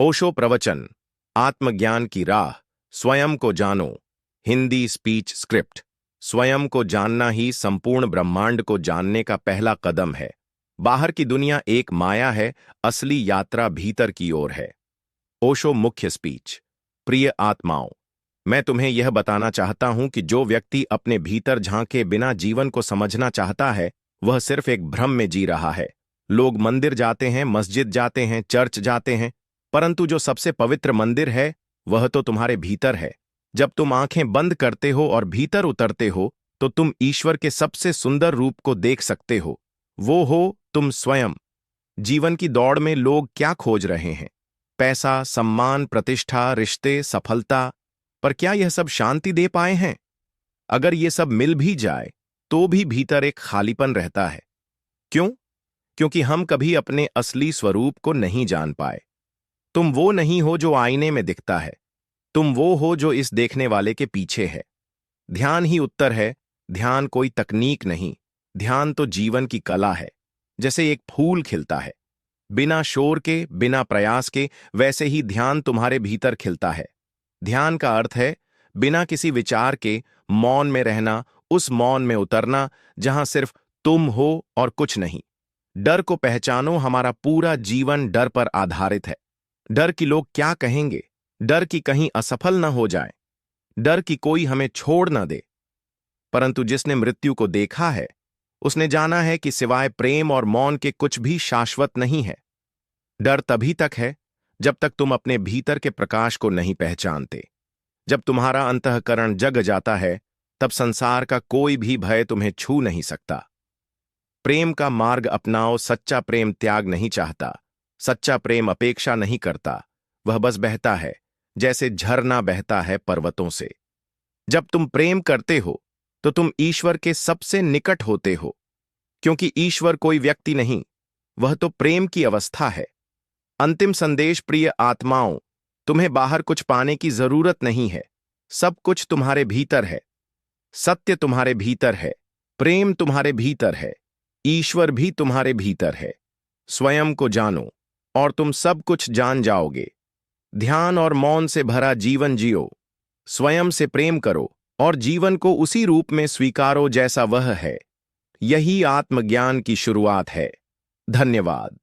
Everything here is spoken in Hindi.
ओशो प्रवचन, आत्मज्ञान की राह, स्वयं को जानो। Hindi speech script. स्वयं को जानना ही संपूर्ण ब्रह्मांड को जानने का पहला कदम है। बाहर की दुनिया एक माया है, असली यात्रा भीतर की ओर है। ओशो मुख्य स्पीच। प्रिय आत्माओं, मैं तुम्हें यह बताना चाहता हूं कि जो व्यक्ति अपने भीतर झांके बिना जीवन को समझना चाहता है, वह सिर्फ एक भ्रम में जी रहा है। लोग मंदिर जाते हैं, मस्जिद जाते हैं, चर्च जाते हैं, परंतु जो सबसे पवित्र मंदिर है वह तो तुम्हारे भीतर है। जब तुम आंखें बंद करते हो और भीतर उतरते हो तो तुम ईश्वर के सबसे सुंदर रूप को देख सकते हो। वो हो तुम स्वयं। जीवन की दौड़ में लोग क्या खोज रहे हैं? पैसा, सम्मान, प्रतिष्ठा, रिश्ते, सफलता। पर क्या यह सब शांति दे पाए हैं? अगर ये सब मिल भी जाए तो भी भीतर एक खालीपन रहता है। क्यों? क्योंकि हम कभी अपने असली स्वरूप को नहीं जान पाए। तुम वो नहीं हो जो आईने में दिखता है, तुम वो हो जो इस देखने वाले के पीछे है। ध्यान ही उत्तर है। ध्यान कोई तकनीक नहीं, ध्यान तो जीवन की कला है। जैसे एक फूल खिलता है बिना शोर के, बिना प्रयास के, वैसे ही ध्यान तुम्हारे भीतर खिलता है। ध्यान का अर्थ है बिना किसी विचार के मौन में रहना, उस मौन में उतरना जहां सिर्फ तुम हो और कुछ नहीं। डर को पहचानो। हमारा पूरा जीवन डर पर आधारित है। डर कि लोग क्या कहेंगे, डर कि कहीं असफल न हो जाए, डर कि कोई हमें छोड़ न दे। परंतु जिसने मृत्यु को देखा है उसने जाना है कि सिवाय प्रेम और मौन के कुछ भी शाश्वत नहीं है। डर तभी तक है जब तक तुम अपने भीतर के प्रकाश को नहीं पहचानते। जब तुम्हारा अंतःकरण जग जाता है तब संसार का कोई भी भय तुम्हें छू नहीं सकता। प्रेम का मार्ग अपनाओ। सच्चा प्रेम त्याग नहीं चाहता, सच्चा प्रेम अपेक्षा नहीं करता, वह बस बहता है जैसे झरना बहता है पर्वतों से। जब तुम प्रेम करते हो तो तुम ईश्वर के सबसे निकट होते हो, क्योंकि ईश्वर कोई व्यक्ति नहीं, वह तो प्रेम की अवस्था है। अंतिम संदेश, प्रिय आत्माओं, तुम्हें बाहर कुछ पाने की जरूरत नहीं है। सब कुछ तुम्हारे भीतर है। सत्य तुम्हारे भीतर है, प्रेम तुम्हारे भीतर है, ईश्वर भी तुम्हारे भीतर है। स्वयं को जानो और तुम सब कुछ जान जाओगे। ध्यान और मौन से भरा जीवन जियो। स्वयं से प्रेम करो और जीवन को उसी रूप में स्वीकारो जैसा वह है। यही आत्मज्ञान की शुरुआत है। धन्यवाद।